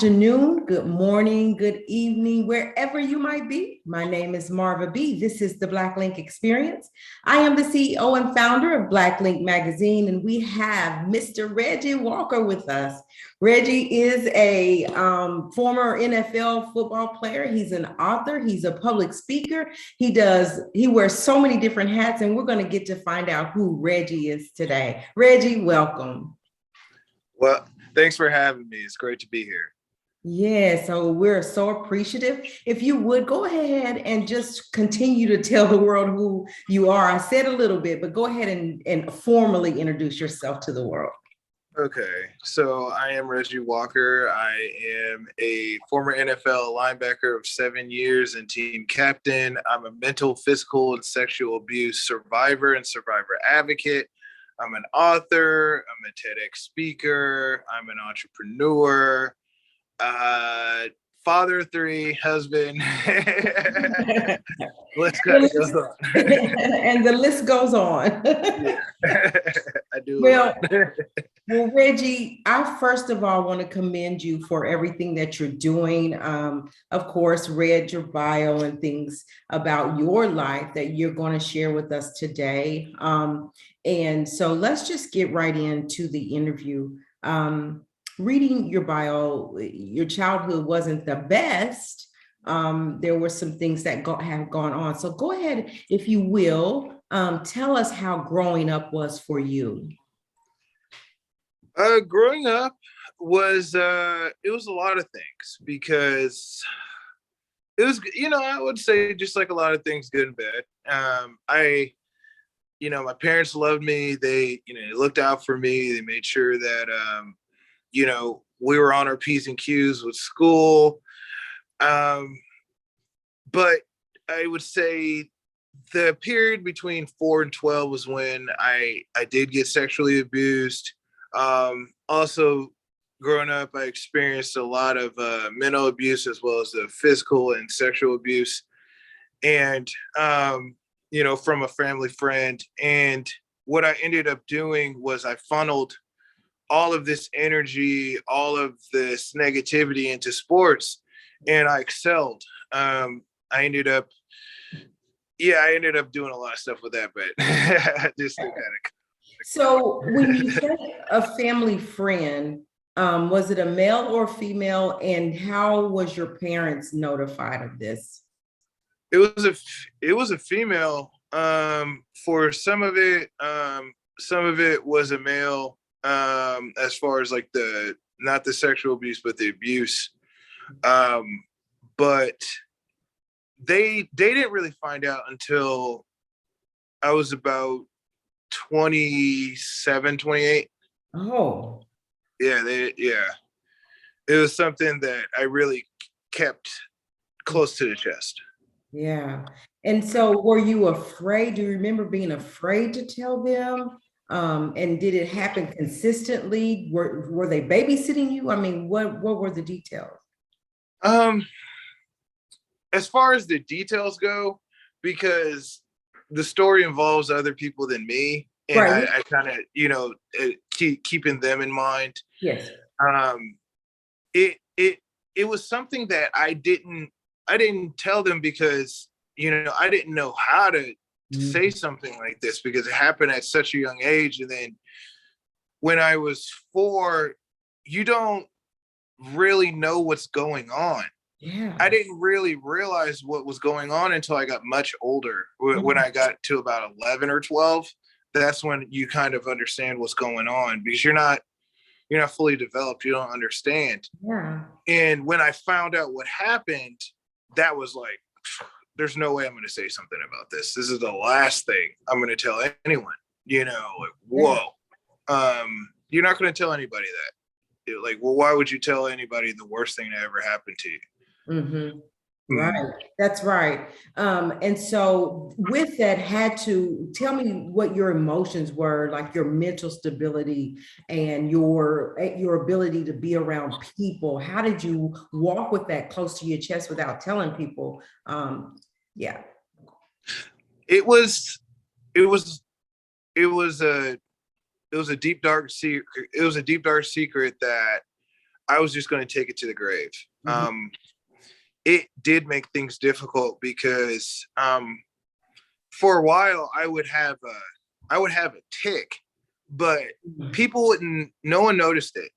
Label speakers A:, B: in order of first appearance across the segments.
A: afternoon, good morning, good evening, wherever you might be. My name is Marva B. This is the Black Link Experience. I am the CEO and founder of Black Link Magazine, and we have Mr. Reggie Walker with us. Reggie is a former NFL football player. He's an author. He's a public speaker. He wears so many different hats, and we're going to get to find out who Reggie is today. Reggie, welcome.
B: Well, thanks for having me. It's great to be here.
A: Yeah, so we're so appreciative. If you would go ahead and just continue to tell the world who you are. I said a little bit, but go ahead and formally introduce yourself to the world.
B: Okay, so I am Reggie Walker. I am a former NFL linebacker of 7 years and team captain. I'm a mental, physical, and sexual abuse survivor and survivor advocate. I'm an author, I'm a TEDx speaker, I'm an entrepreneur, father of 3, husband. Let's go.
A: And the list goes on.
B: Yeah. I do.
A: Well, Reggie, I first of all want to commend you for everything that you're doing. Of course, read your bio and things about your life that you're going to share with us today. And so let's just get right into the interview. Reading your bio, your childhood wasn't the best. There were some things that have gone on. So go ahead, if you will, tell us how growing up was for you.
B: Growing up was it was a lot of things, because it was, I would say just like a lot of things, good and bad. My parents loved me. They looked out for me. They made sure that we were on our P's and Q's with school. But I would say the period between 4 and 12 was when I did get sexually abused. Also, growing up, I experienced a lot of mental abuse as well as the physical and sexual abuse, and from a family friend. And what I ended up doing was I funneled all of this energy, all of this negativity into sports, and I excelled. I ended up doing a lot of stuff with that, but just to kind of.
A: So when you say a family friend, was it a male or female, and how was your parents notified of this?
B: It was a female. For some of it was a male. As far as like not the sexual abuse, but the abuse. But they didn't really find out until I was about 27, 28.
A: Oh.
B: Yeah, it was something that I really kept close to the chest.
A: Yeah. And so were you afraid? Do you remember being afraid to tell them? And did it happen consistently? Were they babysitting you? I mean, what were the details?
B: As far as the details go, because the story involves other people than me, and right. I kind of, keeping them in mind.
A: Yes.
B: It was something that I didn't tell them because, I didn't know how to say something like this, because it happened at such a young age. And then when I was 4, you don't really know what's going on.
A: Yeah.
B: I didn't really realize what was going on until I got much older. When I got to about 11 or 12, that's when you kind of understand what's going on, because you're not fully developed. You don't understand.
A: Yeah. And
B: when I found out what happened, that was like, there's no way I'm going to say something about this. This is the last thing I'm going to tell anyone, whoa. You're not going to tell anybody that. Like, well, why would you tell anybody the worst thing that ever happened to you?
A: Mm-hmm. Right. That's right. And so with that, had to tell me what your emotions were, like your mental stability and your ability to be around people. How did you walk with that close to your chest without telling people? Yeah.
B: It was a deep, dark secret. It was a deep, dark secret that I was just going to take it to the grave.
A: Mhm.
B: It did make things difficult because for a while I would have a tick, but people wouldn't. No one noticed it.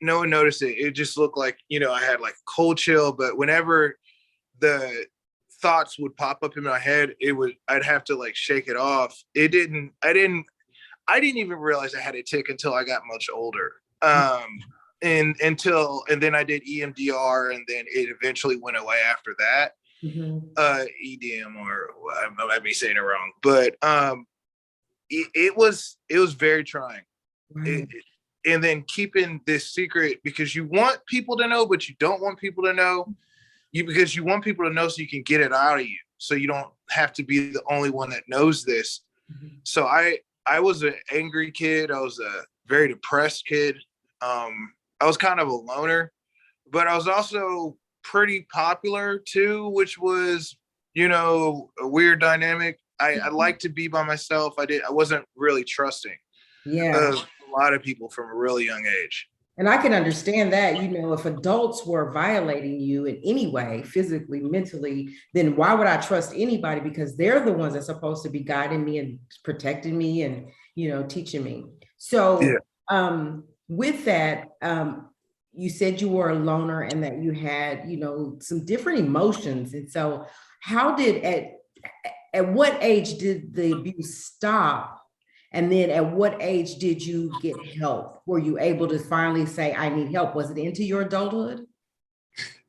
B: No one noticed it. It just looked like, I had like a cold chill. But whenever the thoughts would pop up in my head, I'd have to like shake it off. I didn't even realize I had a tick until I got much older. And then I did EMDR, and then it eventually went away after that.
A: Mhm.
B: EDM, or I might be saying it wrong, but it was very trying.
A: Right.
B: And then keeping this secret because you want people to know, but you don't want people to know. Because you want people to know so you can get it out of you, so you don't have to be the only one that knows this.
A: Mhm.
B: So I was an angry kid. I was a very depressed kid. I was kind of a loner, but I was also pretty popular too, which was, a weird dynamic. I like to be by myself. I wasn't really trusting
A: Yeah.
B: of a lot of people from a really young age.
A: And I can understand that, if adults were violating you in any way, physically, mentally, then why would I trust anybody? Because they're the ones that's supposed to be guiding me and protecting me and, teaching me.
B: Yeah.
A: So, with that, you said you were a loner and that you had, some different emotions. And so how did, at what age did the abuse stop? And then at what age did you get help? Were you able to finally say, I need help? Was it into your adulthood?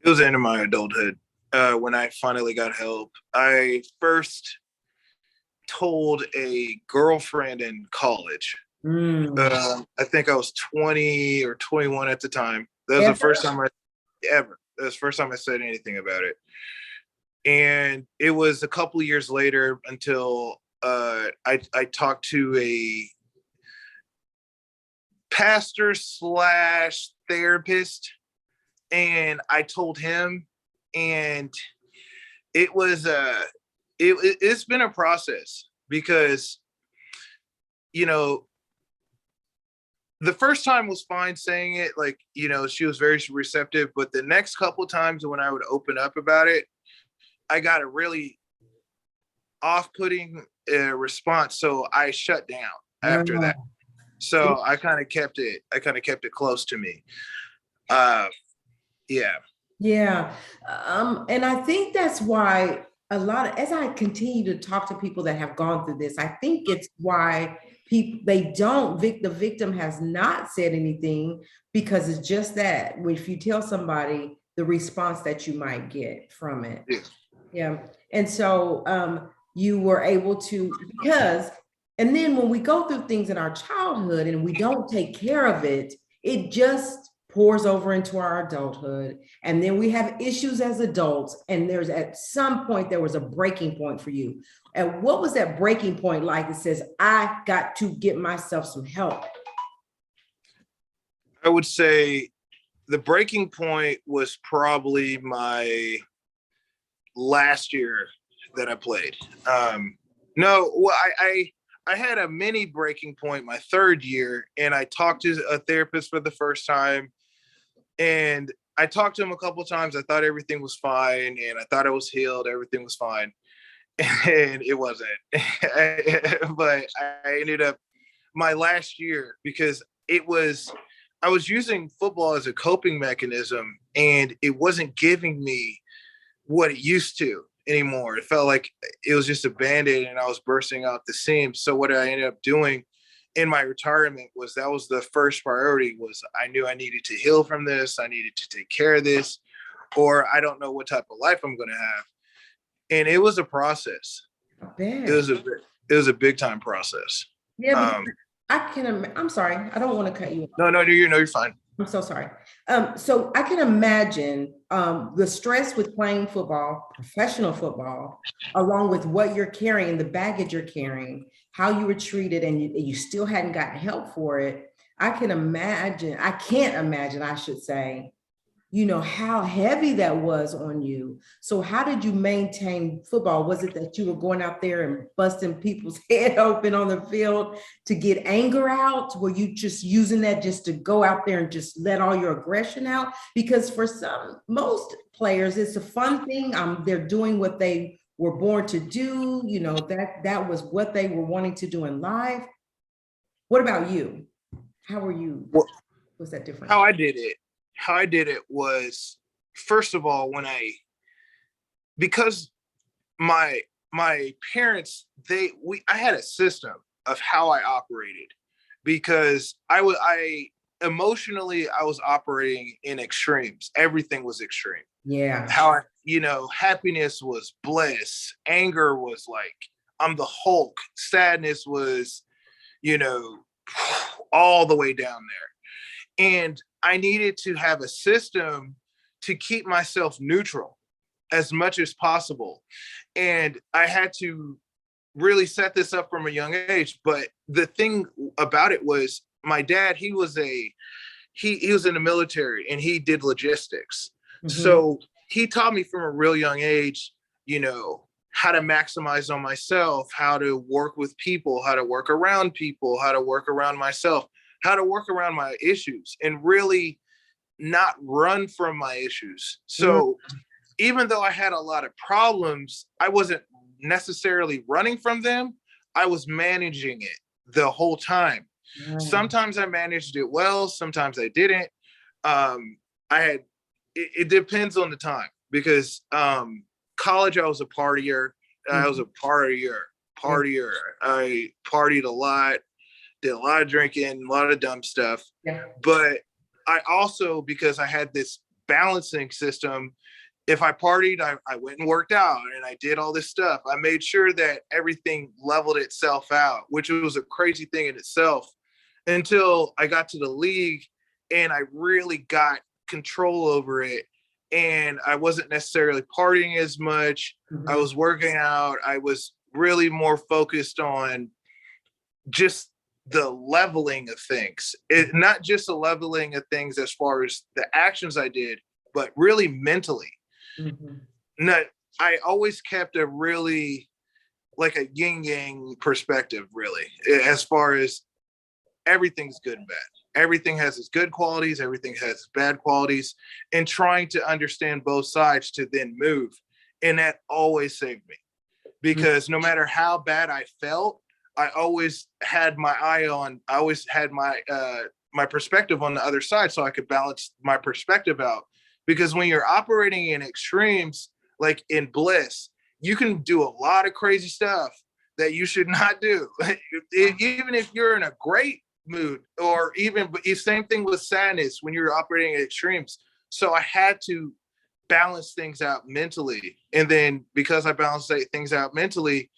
B: It was into my adulthood when I finally got help. I first told a girlfriend in college.
A: Mm.
B: I think I was 20 or 21 at the time. That was the
A: Ever?
B: first time ever. That was the first time I said anything about it. And it was a couple of years later until I talked to a pastor slash therapist, and I told him, and it was it's been a process because you know the first time was fine saying it, like, she was very receptive, but the next couple of times when I would open up about it, I got a really off-putting response, so I shut down after that.
A: Oh,
B: So I kind of kept it close to me. uh yeah.
A: yeah. And I think that's why as I continue to talk to people that have gone through this, I think it's why the victim has not said anything, because it's just that if you tell somebody the response that you might get from it.
B: Yeah.
A: Yeah. And so you were able to, and then when we go through things in our childhood and we don't take care of it, it just pours over into our adulthood. And then we have issues as adults. And at some point, there was a breaking point for you. And what was that breaking point like? It says, I got to get myself some help.
B: I would say the breaking point was probably my last year that I played. No, well, I had a mini breaking point my third year, and I talked to a therapist for the first time, and I talked to him a couple of times. I thought everything was fine, and I thought I was healed. Everything was fine, and it wasn't. But I ended up my last year because I was using football as a coping mechanism, and it wasn't giving me what it used to anymore. It felt like it was just a band-aid and I was bursting out the seams. So what I ended up doing in my retirement was that was the first priority. Was I knew I needed to heal from this. I needed to take care of this, or I don't know what type of life I'm going to have. And it was a process.
A: I
B: It
A: bet.
B: was a big time process.
A: Yeah, because I'm sorry, I don't want to cut you off.
B: No, you're fine.
A: I'm so sorry. So I can imagine the stress with playing football, professional football, along with what you're carrying, the baggage you're carrying, how you were treated, and you still hadn't gotten help for it. I can't imagine, I should say, how heavy that was on you. So how did you maintain football? Was it that you were going out there and busting people's head open on the field to get anger out? Were you just using that just to go out there and just let all your aggression out? Because for most players, it's a fun thing. They're doing what they were born to do. That was what they were wanting to do in life. What about you? How were you?
B: Well,
A: was that different?
B: How I did it was, first of all, because my parents, I had a system of how I operated, because I emotionally, I was operating in extremes. Everything was extreme.
A: Yeah.
B: Happiness was bliss. Anger was like, I'm the Hulk. Sadness was, all the way down there. And I needed to have a system to keep myself neutral as much as possible. And I had to really set this up from a young age. But the thing about it was, my dad, he was in the military and he did logistics. Mm-hmm. So he taught me from a real young age, how to maximize on myself, how to work with people, how to work around people, how to work around myself, how to work around my issues, and really not run from my issues. So even though I had a lot of problems, I wasn't necessarily running from them. I was managing it the whole time. Sometimes I managed it well, sometimes I didn't. It depends on the time, because college, I was a partier. I was a partier. I partied a lot, did a lot of drinking, a lot of dumb stuff. Yeah. But I also, because I had this balancing system, if I partied, I went and worked out and I did all this stuff. I made sure that everything leveled itself out, which was a crazy thing in itself, until I got to the league and I really got control over it. And I wasn't necessarily partying as much. Mm-hmm. I was working out. I was really more focused on just the leveling of things. Not just the leveling of things as far as the actions I did, but really mentally. Mm-hmm. I always kept a really, like, a yin-yang perspective, really, as far as everything's good and bad. Everything has its good qualities, everything has its bad qualities, and trying to understand both sides to then move. And that always saved me, because no matter how bad I felt, I always had my my perspective on the other side, so I could balance my perspective out. Because when you're operating in extremes, like in bliss, you can do a lot of crazy stuff that you should not do. Even if you're in a great mood, or even same thing with sadness when you're operating at extremes. So I had to balance things out mentally. And then because I balanced things out mentally,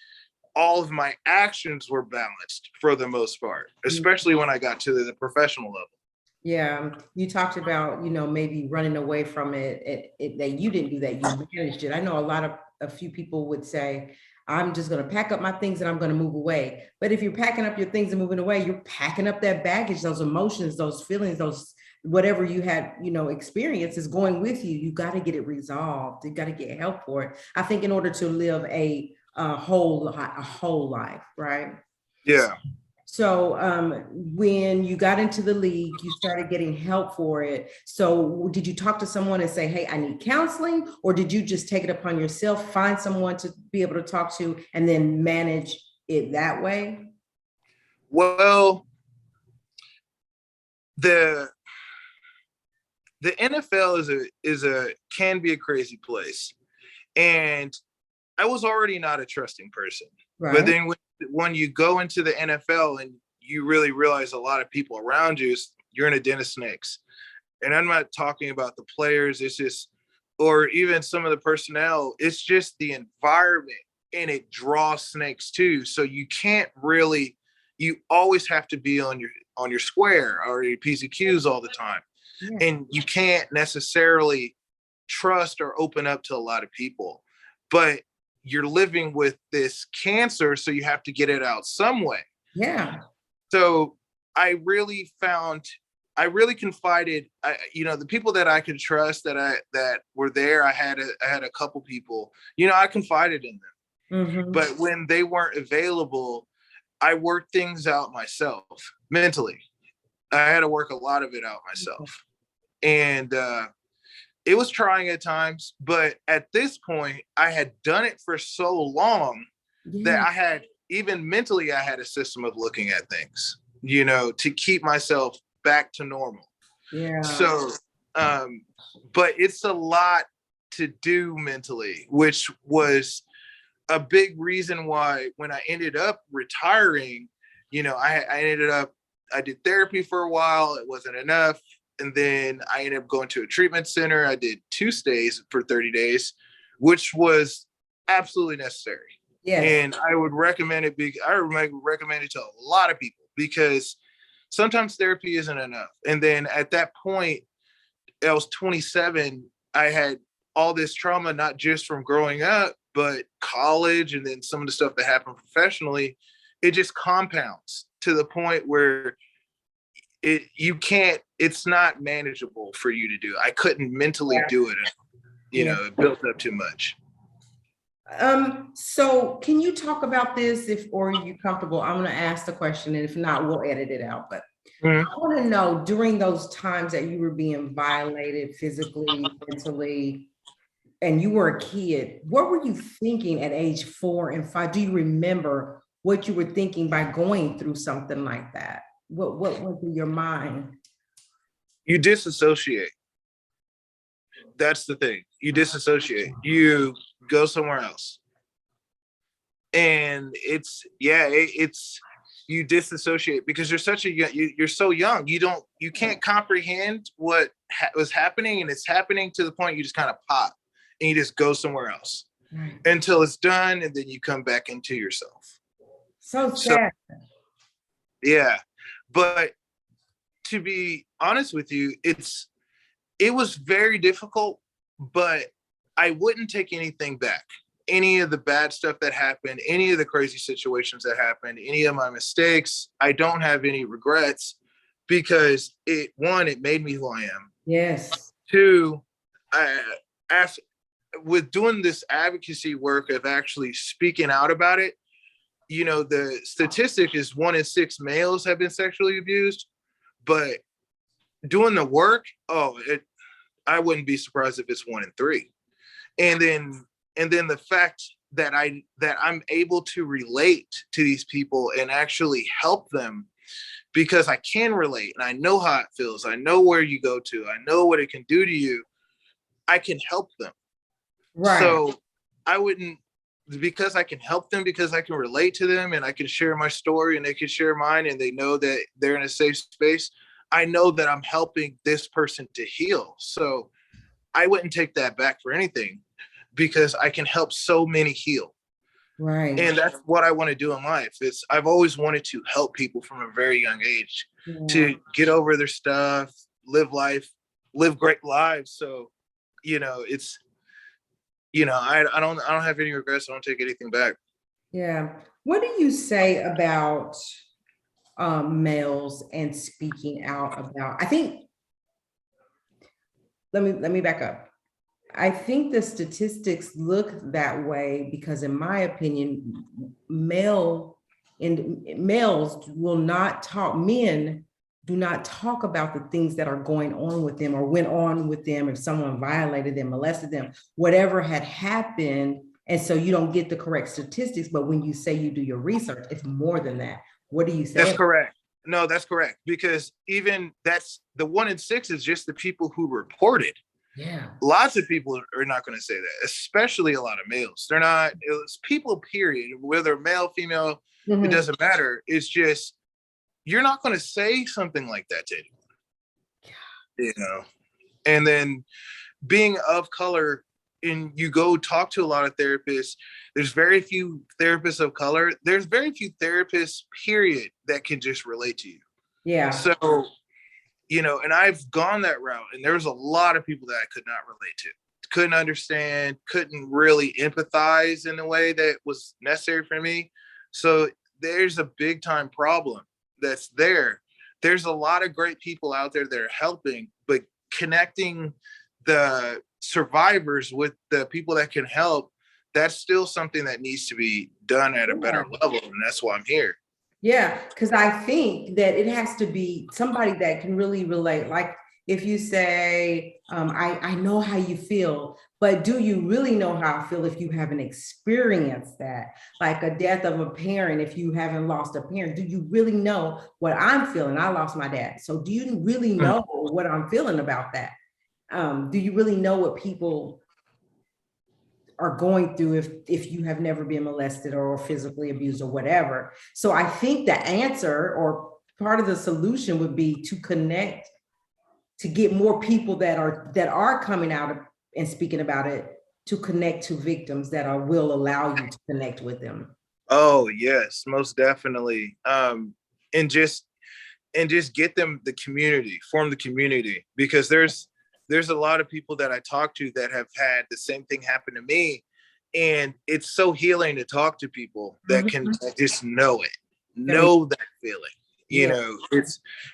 B: all of my actions were balanced for the most part, especially when I got to the professional level.
A: Yeah, you talked about, maybe running away from it, that you didn't do that, you managed it. I know a few people would say, I'm just going to pack up my things and I'm going to move away. But if you're packing up your things and moving away, you're packing up that baggage, those emotions, those feelings, those whatever you had, experience is going with you. You got to get it resolved. You got to get help for it. I think in order to live a whole life, right?
B: Yeah.
A: So when you got into the league, you started getting help for it. So did you talk to someone and say, hey, I need counseling? Or did you just take it upon yourself, find someone to be able to talk to, and then manage it that way?
B: Well, the NFL can be a crazy place. And I was already not a trusting person. Right. But then when you go into the NFL and you really realize a lot of people around you, you're in a den of snakes. And I'm not talking about the players, it's just, or even some of the personnel, it's just the environment, and it draws snakes too. So you always have to be on your square or your P's and Q's all the time. Yeah. And you can't necessarily trust or open up to a lot of people. But you're living with this cancer, so you have to get it out some way.
A: Yeah.
B: So I really found I really confided, the people that I could trust that were there. I had a couple people, I confided in them.
A: Mm-hmm.
B: But when they weren't available, I worked things out myself mentally. I had to work a lot of it out myself. And it was trying at times, but at this point, I had done it for so long that
A: Yeah.
B: I had, even mentally, I had a system of looking at things, to keep myself back to normal.
A: Yeah.
B: So, but it's a lot to do mentally, which was a big reason why when I ended up retiring, I ended up, I did therapy for a while. It wasn't enough. And then I ended up going to a treatment center. I did 2 stays for 30 days, which was absolutely necessary.
A: Yes.
B: And I would recommend it. I would recommend it to a lot of people because sometimes therapy isn't enough. And then at that point, I was 27. I had all this trauma, not just from growing up, but college, and then some of the stuff that happened professionally. It just compounds to the point where it's not manageable for you to do. I couldn't mentally do it. It built up too much.
A: So can you talk about this or are you comfortable? I'm going to ask the question, and if not, we'll edit it out. But I want to know, during those times that you were being violated physically, mentally, and you were a kid, what were you thinking at age 4 and 5? Do you remember what you were thinking by going through something like that? What went through your mind?
B: You disassociate. That's the thing. You disassociate. You go somewhere else. And it's you disassociate because you're so young. You can't comprehend what was happening, and it's happening to the point you just kind of pop and you just go somewhere else until it's done, and then you come back into yourself.
A: So sad.
B: Yeah. But to be honest with you, it was very difficult, but I wouldn't take anything back. Any of the bad stuff that happened, any of the crazy situations that happened, any of my mistakes, I don't have any regrets because it made me who I am.
A: Yes.
B: 2, with doing this advocacy work of actually speaking out about it, the statistic is 1 in 6 males have been sexually abused, but doing the work, I wouldn't be surprised if it's 1 in 3. And then the fact that I'm able to relate to these people and actually help them because I can relate and I know how it feels. I know where you go to. I know what it can do to you. I can help them. Right. So I wouldn't, because I can help them, because I can relate to them and I can share my story and they can share mine and they know that they're in a safe space. I know that I'm helping this person to heal. So I wouldn't take that back for anything because I can help so many heal. Right. And that's what I want to do in life. I've always wanted to help people from a very young age to get over their stuff, live life, live great lives. So, I don't have any regrets. I don't take anything back. Yeah.
A: What do you say about males and speaking out about? I think, let me back up. I think the statistics look that way because, in my opinion, males will not talk. Men do not talk about the things that are going on with them or went on with them, if someone violated them, molested them, whatever had happened. And so you don't get the correct statistics. But when you say you do your research, it's more than that. What do you say?
B: That's correct. No, that's correct. Because even that's the 1 in 6 is just the people who reported. Yeah. Lots of people are not going to say that, especially a lot of males. They're not, it's people, period. Whether male, female, it doesn't matter. It's just, you're not going to say something like that to anyone. And then being of color, and you go talk to a lot of therapists, there's very few therapists of color. There's very few therapists, period, that can just relate to you. Yeah. So, and I've gone that route, and there was a lot of people that I could not relate to, couldn't understand, couldn't really empathize in the way that was necessary for me. So there's a big time problem that's there there's a lot of great people out there that are helping, but connecting the survivors with the people that can help, that's still something that needs to be done at a better level. And that's why I'm here.
A: Yeah, because I think that it has to be somebody that can really relate. Like if you say, I know how you feel, but do you really know how I feel if you haven't experienced that? Like a death of a parent, if you haven't lost a parent, do you really know what I'm feeling? I lost my dad. So do you really know what I'm feeling about that? Do you really know what people are going through if you have never been molested or physically abused or whatever? So I think the answer or part of the solution would be to connect, to get more people that are coming out and speaking about it, to connect to victims that will allow you to connect with them.
B: Oh yes, most definitely. And just get them the community, form the community, because there's a lot of people that I talk to that have had the same thing happen to me. And it's so healing to talk to people that can just know that feeling,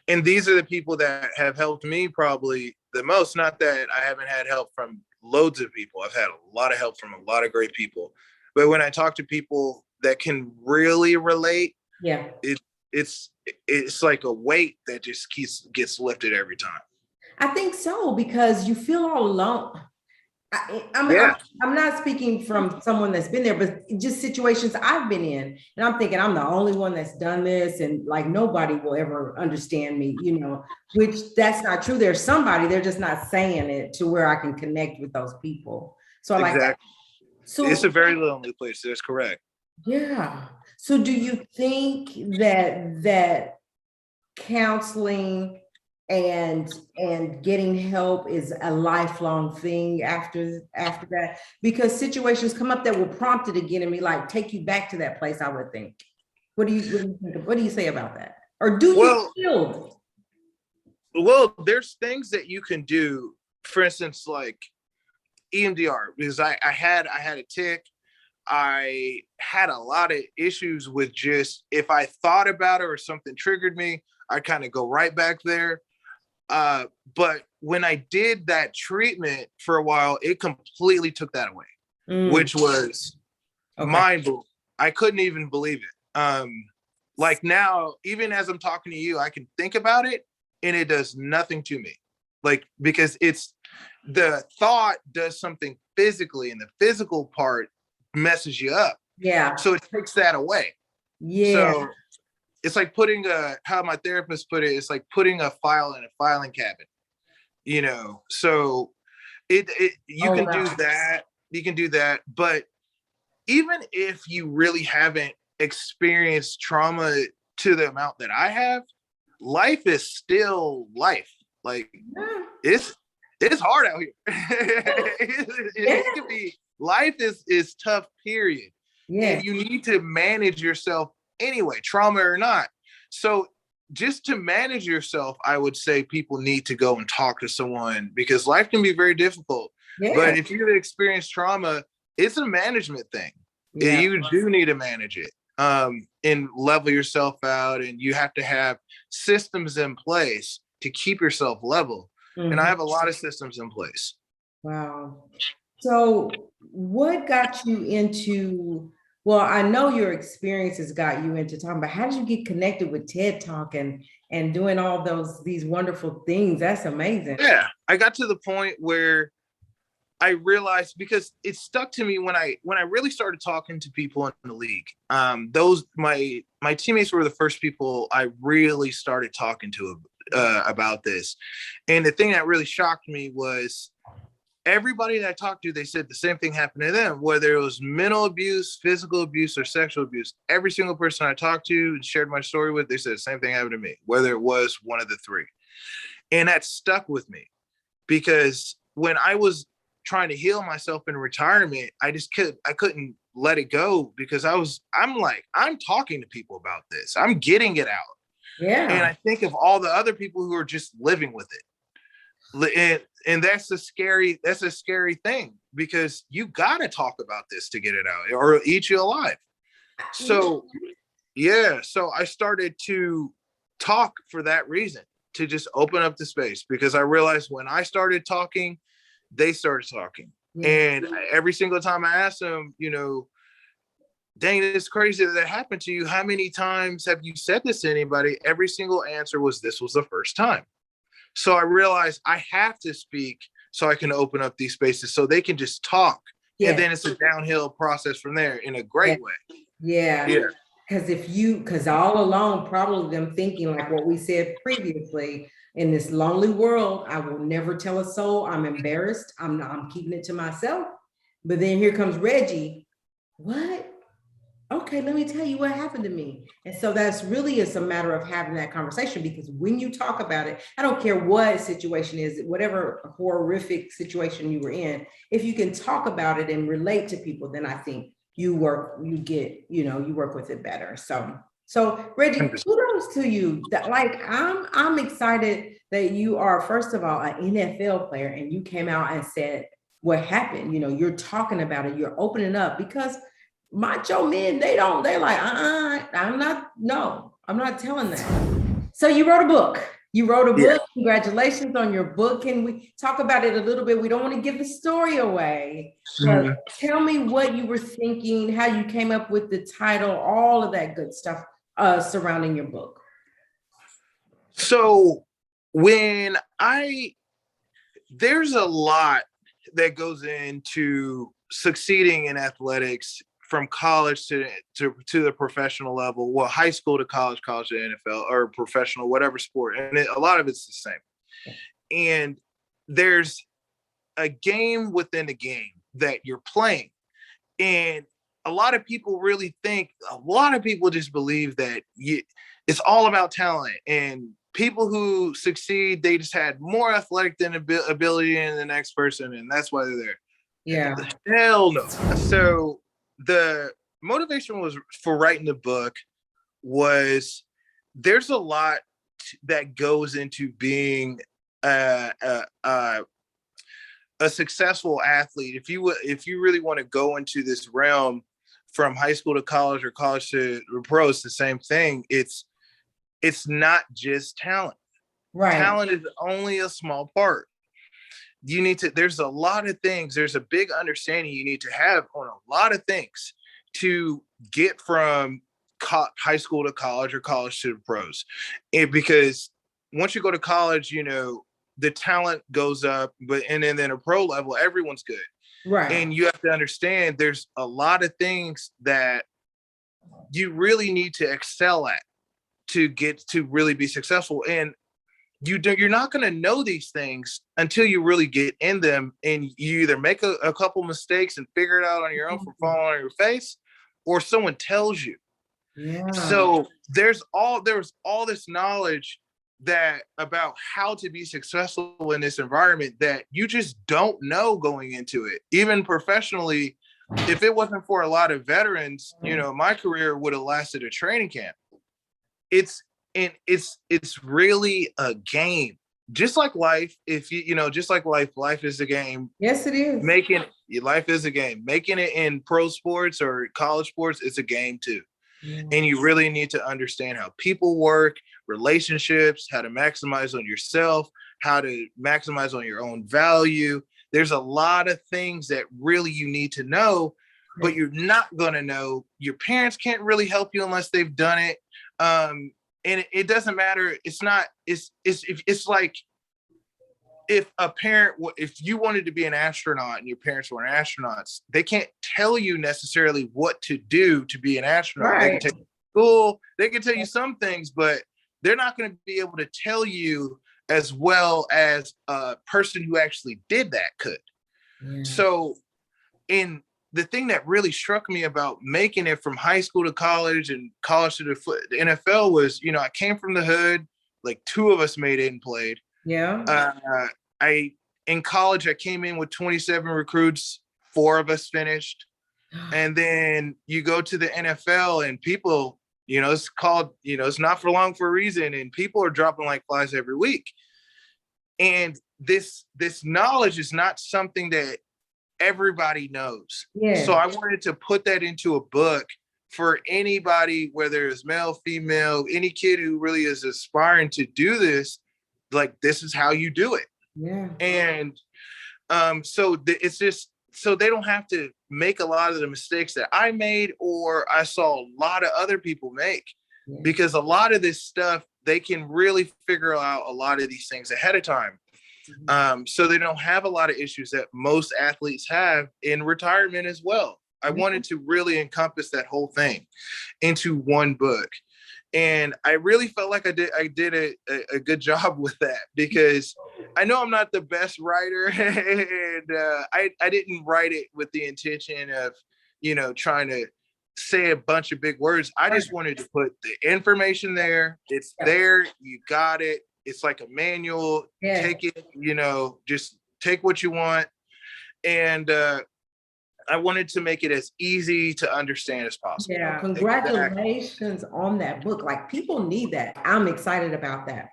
B: and these are the people that have helped me probably the most. Not that I haven't had help from loads of people. I've had a lot of help from a lot of great people. But when I talk to people that can really relate, it's like a weight that just gets lifted every time.
A: I think so, because you feel all alone. I'm not speaking from someone that's been there, but just situations I've been in. And I'm thinking I'm the only one that's done this, and like nobody will ever understand me, which that's not true. There's somebody, they're just not saying it to where I can connect with those people. So I like that.
B: So it's a very lonely place. That's correct.
A: Yeah. So do you think that counseling and getting help is a lifelong thing after that? Because situations come up that will prompt it again and be like, take you back to that place, I would think. What do you say about that? Or do you feel?
B: Well, there's things that you can do, for instance, like EMDR, because I had a tic. I had a lot of issues with just, if I thought about it or something triggered me, I kind of go right back there. But when I did that treatment for a while, it completely took that away, which was mind-blowing. I couldn't even believe it. Like now, even as I'm talking to you, I can think about it and it does nothing to me. Like, because it's the thought does something physically, and the physical part messes you up.
A: Yeah.
B: So it takes that away.
A: Yeah.
B: So it's like putting how my therapist put it, it's like putting a file in a filing cabinet, so you can do that. You can do that. But even if you really haven't experienced trauma to the amount that I have, life is still life. Like it's hard out here. It can be, life is tough, period. And you need to manage yourself anyway, trauma or not. So just to manage yourself, I would say people need to go and talk to someone, because life can be very difficult. But if you've experienced trauma, it's a management thing. You do need to manage it, and level yourself out, and you have to have systems in place to keep yourself level. And I have a lot of systems in place.
A: Wow. So what got you into, well, I know your experiences got you into talking, but how did you get connected with TED Talk and doing all these wonderful things? That's amazing.
B: Yeah, I got to the point where I realized, because it stuck to me when I really started talking to people in the league. My teammates were the first people I really started talking to about this. And the thing that really shocked me was everybody that I talked to, they said the same thing happened to them, whether it was mental abuse, physical abuse, or sexual abuse. Every single person I talked to and shared my story with, they said the same thing happened to me, whether it was one of the three. And that stuck with me, because when I was trying to heal myself in retirement, I couldn't let it go, because I'm talking to people about this. I'm getting it out. Yeah. And I think of all the other people who are just living with it. And that's a scary thing, because you got to talk about this to get it out, or it'll eat you alive. So, so I started to talk for that reason, to just open up the space, because I realized when I started talking, they started talking.
A: Yeah.
B: And every single time I asked them, dang, it's crazy that happened to you. How many times have you said this to anybody? Every single answer was, this was the first time. So I realized I have to speak so I can open up these spaces so they can just talk. Yeah. And then it's a downhill process from there in a great way.
A: Yeah.
B: Yeah.
A: Because all along, probably them thinking like what we said previously, in this lonely world, I will never tell a soul. I'm embarrassed. I'm keeping it to myself. But then here comes Reggie. What? Okay, let me tell you what happened to me. And so that's really, it's a matter of having that conversation, because when you talk about it, I don't care what situation is, whatever horrific situation you were in, if you can talk about it and relate to people, then I think you work with it better. So Reggie, kudos to you. That, like, I'm excited that you are, first of all, an NFL player, and you came out and said what happened. You're talking about it, you're opening up, because macho men, they're like, I'm not telling that. So you wrote a book. Yeah. Congratulations on your book. Can we talk about it a little bit? We don't want to give the story away. But tell me what you were thinking, how you came up with the title, all of that good stuff surrounding your book.
B: So there's a lot that goes into succeeding in athletics, from college to the professional level, well, high school to college to NFL, or professional, whatever sport. And a lot of it's the same. And there's a game within a game that you're playing. And a lot of people just believe that it's all about talent. And people who succeed, they just had more athletic than ability than the next person. And that's why they're there.
A: Yeah.
B: Hell no. So the motivation for writing the book was, there's a lot that goes into being a successful athlete. If you really want to go into this realm, from high school to college, or college to pro, it's the same thing. It's not just talent. Right. Talent is only a small part. There's a lot of things. There's a big understanding you need to have on a lot of things to get from high school to college, or college to the pros. And because once you go to college, the talent goes up, and then a pro level, everyone's good. Right. And you have to understand there's a lot of things that you really need to excel at to get to really be successful. And you're not going to know these things until you really get in them, and you either make a couple mistakes and figure it out on your own from falling on your face, or someone tells you. Yeah. So there's all this knowledge about how to be successful in this environment that you just don't know going into it. Even professionally, if it wasn't for a lot of veterans, my career would have lasted a training camp. It's really a game, just like life. Just like life is a game.
A: Yes, it is.
B: Life is a game. Making it in pro sports or college sports, it's a game too. Yeah. And you really need to understand how people work, relationships, how to maximize on yourself, how to maximize on your own value. There's a lot of things that really you need to know, but you're not going to know. Your parents can't really help you unless they've done it. And it doesn't matter. It's like, if you wanted to be an astronaut and your parents were astronauts, they can't tell you necessarily what to do to be an astronaut. Right. They can take you to school, they can tell you some things, but they're not going to be able to tell you as well as a person who actually did that could. Yeah. So the thing that really struck me about making it from high school to college and college to the NFL was, I came from the hood, like 2 of us made it and played. Yeah. In college, I came in with 27 recruits, 4 of us finished. And then you go to the NFL and people, it's called, it's not for long for a reason. And people are dropping like flies every week. And this knowledge is not something that everybody knows. Yeah. So I wanted to put that into a book for anybody, whether it's male, female, any kid who really is aspiring to do this, like this is how you do it.
A: Yeah.
B: And it's just so they don't have to make a lot of the mistakes that I made or I saw a lot of other people make. Yeah. Because a lot of this stuff, they can really figure out a lot of these things ahead of time. So they don't have a lot of issues that most athletes have in retirement as well. I wanted to really encompass that whole thing into one book. And I really felt like I did a good job with that, because I know I'm not the best writer, and I didn't write it with the intention of, trying to say a bunch of big words. I just wanted to put the information there. It's there. You got it. It's like a manual. Yeah. Take it, just take what you want. And I wanted to make it as easy to understand as possible.
A: Yeah, congratulations on that book. Like, people need that. I'm excited about that.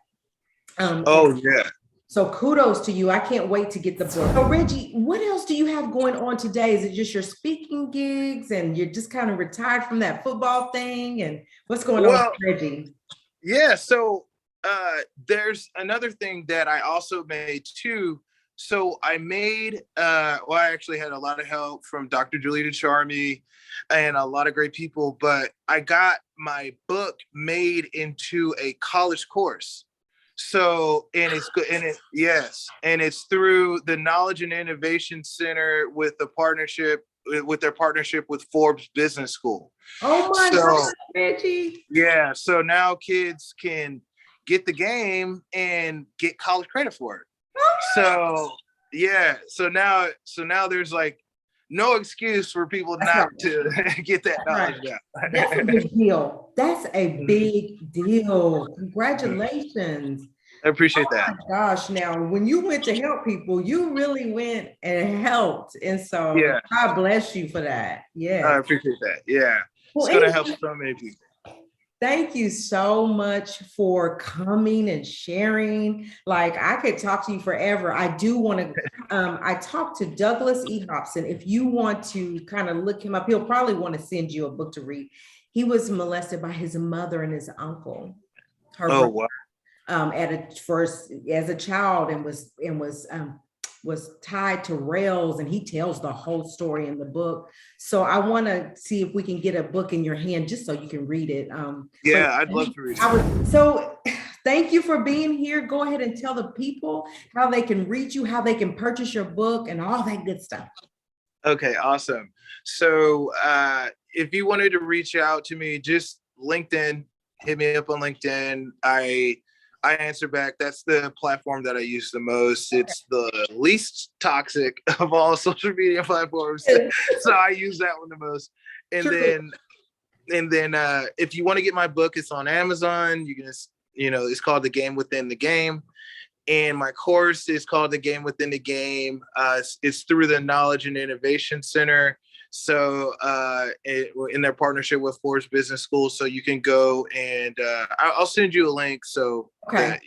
B: Yeah.
A: So kudos to you. I can't wait to get the book. So Reggie, what else do you have going on today? Is it just your speaking gigs and you're just kind of retired from that football thing? And what's going on with Reggie?
B: Yeah, so there's another thing that I also made too. So I made, I actually had a lot of help from Dr. Julie DeCharmy and a lot of great people, but I got my book made into a college course. So, and it's good. And it's through the Knowledge and Innovation Center with their partnership with Forbes Business School.
A: Oh my God, Reggie.
B: Yeah. So now kids can get the game and get college credit for it. So now there's like no excuse for people not to get that knowledge down.
A: That's a big deal. That's a big deal. Congratulations.
B: I appreciate that.
A: Oh my gosh. Now, when you went to help people, you really went and helped. And so God bless you for that. Yeah.
B: I appreciate that. Yeah. Well, it's going to help so many people.
A: Thank you so much for coming and sharing. Like, I could talk to you forever. I do want to, I talked to Douglas E. Hobson. If you want to kind of look him up, he'll probably want to send you a book to read. He was molested by his mother and his uncle.
B: Wow.
A: As a child, and was tied to rails, and he tells the whole story in the book. So I want to see if we can get a book in your hand just so you can read it.
B: I'd love to read it.
A: So thank you for being here. Go ahead and tell the people how they can reach you, how they can purchase your book, and all that good stuff.
B: Okay, awesome. So if you wanted to reach out to me, just LinkedIn, hit me up on LinkedIn. I answer back. That's the platform that I use the most. It's the least toxic of all social media platforms. So I use that one the most. And then if you want to get my book, it's on Amazon. You can it's called The Game Within the Game. And my course is called The Game Within the Game. It's through the Knowledge and Innovation Center. So in their partnership with Forbes Business School, so you can go and I'll send you a link so that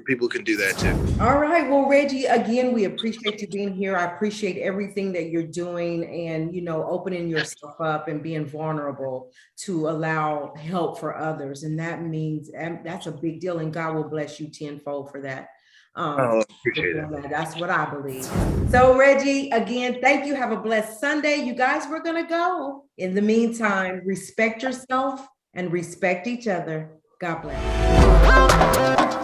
B: people can do that too.
A: All right. Well, Reggie, again, we appreciate you being here. I appreciate everything that you're doing and, opening yourself up and being vulnerable to allow help for others. And that's a big deal. And God will bless you tenfold for that.
B: Appreciate it.
A: That's what I believe. So Reggie, again, thank you. Have a blessed Sunday. You guys, we're going to go. In the meantime, respect yourself and respect each other. God bless.